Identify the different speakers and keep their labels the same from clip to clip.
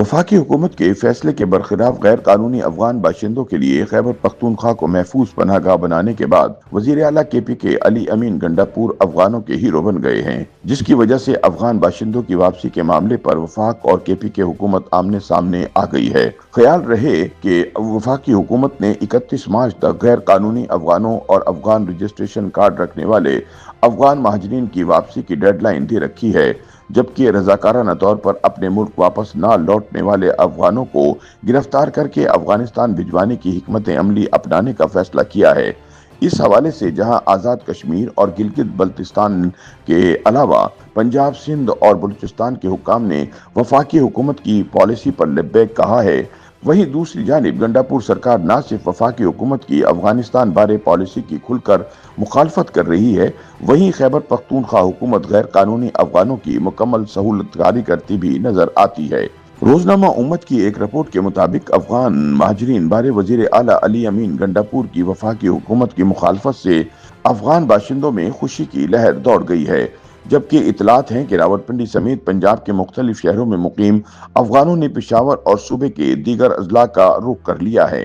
Speaker 1: वफाकी हुकूमत के फैसले के बरखिलाफ गैर कानूनी अफगान बाशिंदों के लिए खैबर पख्तूनख्वा को महफूज पनाहगाह बनाने के बाद वजीर आला KP के अली अमीन गंडापुर अफगानों के हीरो बन गए हैं, जिसकी वजह से अफगान बाशिंदों की वापसी के मामले पर वफाक और KP के हुकूमत आमने सामने आ गई है। ख्याल रहे कि वफाकी हुकूमत ने 31 मार्च तक गैर कानूनी अफगानों और अफगान रजिस्ट्रेशन कार्ड रखने वाले अफगान महाजरीन की वापसी की डेडलाइन दे रखी है, जबकि रजाकाराना तौर पर अपने मुल्क वापस न लौटने वाले अफगानों को गिरफ्तार करके अफगानिस्तान भिजवाने की हिकमत अमली अपनाने का फैसला किया है। इस हवाले से जहां आज़ाद कश्मीर और गिलगित बल्तिस्तान के अलावा पंजाब, सिंध और बलूचिस्तान के हुक्काम ने वफाकी हुकूमत की पॉलिसी पर लब्बैक कहा है, वहीं दूसरी जानिब गंडापुर सरकार न सिर्फ वफाकी हुकूमत की अफगानिस्तान बारे पॉलिसी की खुलकर मुखालफत कर रही है, वहीं खैबर पख्तूनख्वा हुकूमत गैर कानूनी अफगानों की मुकम्मल सहूलतकारी करती भी नजर आती है। रोजनामा उम्मत की एक रिपोर्ट के मुताबिक अफगान महाजरीन बारे वजीर आला अली अमीन गंडापुर की वफाकी हुकूमत की मुखालफत से अफगान बाशिंदों में खुशी की लहर दौड़ गई है, जबकि इतलात हैं कि रावलपिंडी समेत पंजाब के मुख्तलिफ शहरों में मुकीम अफगानों ने पेशावर और सूबे के दीगर अजला का रुख कर लिया है।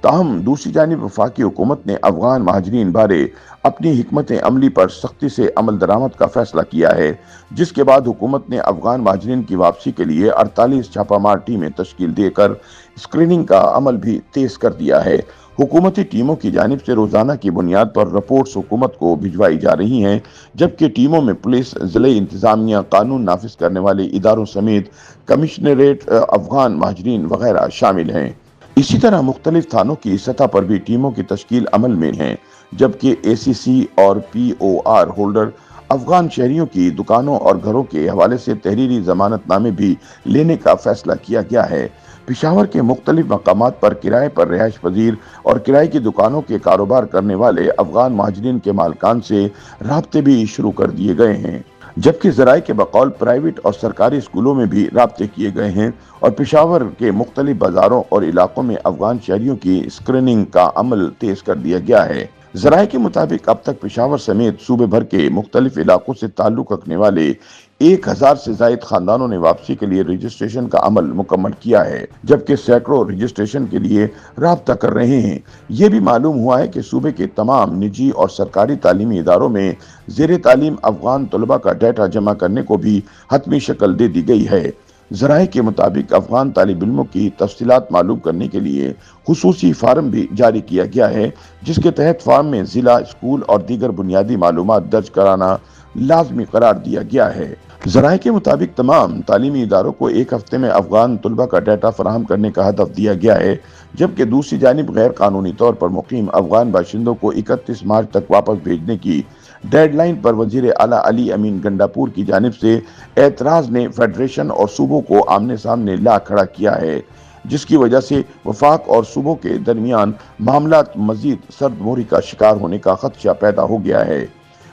Speaker 1: ताहम दूसरी जानिब वफाकी हुकूमत ने अफगान महाजरीन बारे अपनी हिकमत अमली पर सख्ती से अमल दरामद का फैसला किया है, जिसके बाद हुकूमत ने अफगान महाजरीन की वापसी के लिए 48 छापामार टीमें तश्कील देकर स्क्रीनिंग का अमल भी तेज कर दिया है। हुकूमती टीमों की जानिब से रोजाना की बुनियाद पर रिपोर्ट्स हुकूमत को भिजवाई जा रही हैं, जबकि टीमों में पुलिस, जिले इंतजामिया, कानून नाफिज करने वाले इदारों समेत कमिश्नरेट अफगान महाजरीन वगैरह शामिल हैं। इसी तरह मुख्तलिफ थानों की सतह पर भी टीमों की तश्कील अमल में है, जबकि ACC और POR होल्डर अफगान शहरियों की दुकानों और घरों के हवाले से तहरीरी जमानतनामे भी लेने का फैसला किया गया है। पेशावर के मुख्तलिफ मकामात पर किराए पर रिहाइश पजीर और किराए की दुकानों के कारोबार करने वाले अफगान महाजरीन के मालकान से राब्ते भी शुरू कर दिए गए हैं, जबकि ज़राए के बकौल प्राइवेट और सरकारी स्कूलों में भी राब्ते किए गए हैं और पेशावर के मुख्तलिफ बाजारों और इलाकों में अफगान शहरियों की स्क्रीनिंग का अमल तेज कर दिया गया है। ज़राए के मुताबिक अब तक पेशावर समेत सूबे भर के मुख्तलिफ इलाकों से ताल्लुक रखने वाले 1000 से जायद खानदानों ने वापसी के लिए रजिस्ट्रेशन का अमल मुकम्मल किया है, जबकि सैकड़ों रजिस्ट्रेशन के लिए राब्ता कर रहे हैं। ये भी मालूम हुआ है कि सूबे के तमाम निजी और सरकारी तालीमी इदारों में ज़ेर तालीम अफगान तलबा का डाटा जमा करने को भी हतमी शक्ल दे दी गई है। ज़राए के मुताबिक अफगान तालिब इल्मों की तफसीलात मालूम करने के लिए खुसूसी फार्म भी जारी किया गया है, जिसके तहत फार्म में जिला, स्कूल और दीगर बुनियादी मालूमात दर्ज कराना लाजमी करार दिया गया है। ज़राए के मुताबिक तमाम तालीमी इदारों को एक हफ्ते में अफगान तलबा का डाटा फराहम करने का हदफ दिया गया है, जबकि दूसरी जानिब गैर कानूनी तौर पर मुकीम अफगान बाशिंदों को 31 मार्च तक वापस भेजने की डेडलाइन पर वजीर आला अली अमीन गंडापुर की जानिब से एतराज ने फेडरेशन और सूबों को आमने सामने ला खड़ा किया है, जिसकी वजह से वफाक और सूबों के दरमियान मामला मजीद सर्द मोहरी का शिकार होने का खदशा पैदा हो गया है।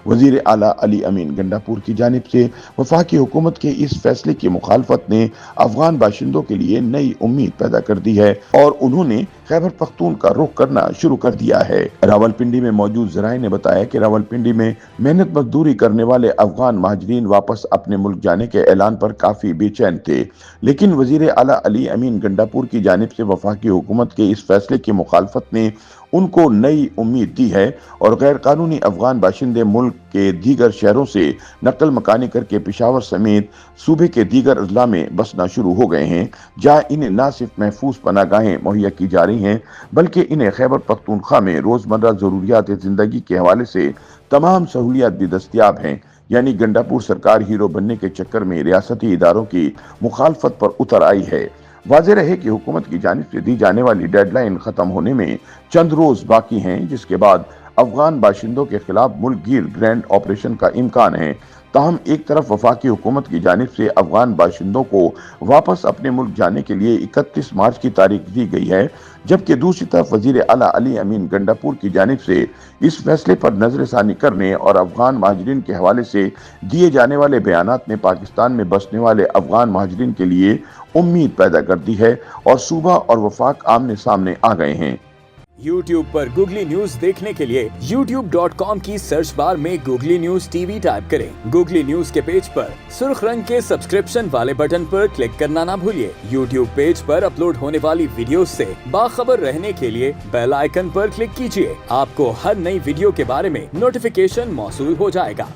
Speaker 1: वजीर आला अली अमीन गंडापुर की जानिब से वफाकी हुकूमत के इस फैसले की मुखालफत ने अफगान बाशिंदों के लिए नई उम्मीद पैदा कर दी है और उन्होंने खैबर पख्तून का रुख करना शुरू कर दिया है। रावलपिंडी में मौजूद ज़राए ने बताया कि रावलपिंडी में मेहनत मजदूरी करने वाले अफगान महाजरीन वापस अपने मुल्क जाने के ऐलान पर काफी बेचैन थे, लेकिन वजीर आला अली अमीन गंडापुर की जानिब से वफाकी हुकूमत के इस फैसले की मुखालफत ने उनको नई उम्मीद दी है और गैर कानूनी अफगान बाशिंदे मुल्क के दीगर शहरों से नकल मकानी करके पेशावर समेत सूबे के दीगर अजला में बसना शुरू हो गए हैं, जहाँ इन्हें न सिर्फ महफूज पनागाहें मुहैया की जा रही हैं, बल्कि इन्हें खैबर पख्तूनख्वा में रोजमर्रा जरूरियात जिंदगी के हवाले से तमाम सहूलियात भी दस्तियाब हैं। यानी गंडापुर सरकार हीरो बनने के चक्कर में रियासती इदारों की मुखालफत पर उतर आई है। वाज़ेह रहे कि हुकूमत की जानिब से दी जाने वाली डेडलाइन खत्म होने में चंद रोज बाकी हैं, जिसके बाद अफगान बाशिंदों के खिलाफ मुल्क गिर ग्रैंड ऑपरेशन का इम्कान है। ताहम एक तरफ वफाकी हुकूमत की जानिब से अफगान बाशिंदों को वापस अपने मुल्क जाने के लिए 31 मार्च की तारीख दी गई है, जबकि दूसरी तरफ वजीर आला अली अमीन गंडापुर की जानिब से इस फैसले पर नजरसानी करने और अफगान महाजरीन के हवाले से दिए जाने वाले बयानात ने पाकिस्तान में बसने वाले अफगान महाजरीन के लिए उम्मीद पैदा कर दी है और सूबा और वफाक आमने सामने आ गए हैं।
Speaker 2: YouTube पर गूगली न्यूज देखने के लिए youtube.com की सर्च बार में गूगली न्यूज टीवी टाइप करें। गूगली न्यूज के पेज पर सुर्ख रंग के सब्सक्रिप्शन वाले बटन पर क्लिक करना ना भूलिए। YouTube पेज पर अपलोड होने वाली वीडियोस से बाखबर रहने के लिए बेल आइकन पर क्लिक कीजिए। आपको हर नई वीडियो के बारे में नोटिफिकेशन मौसूल हो जाएगा।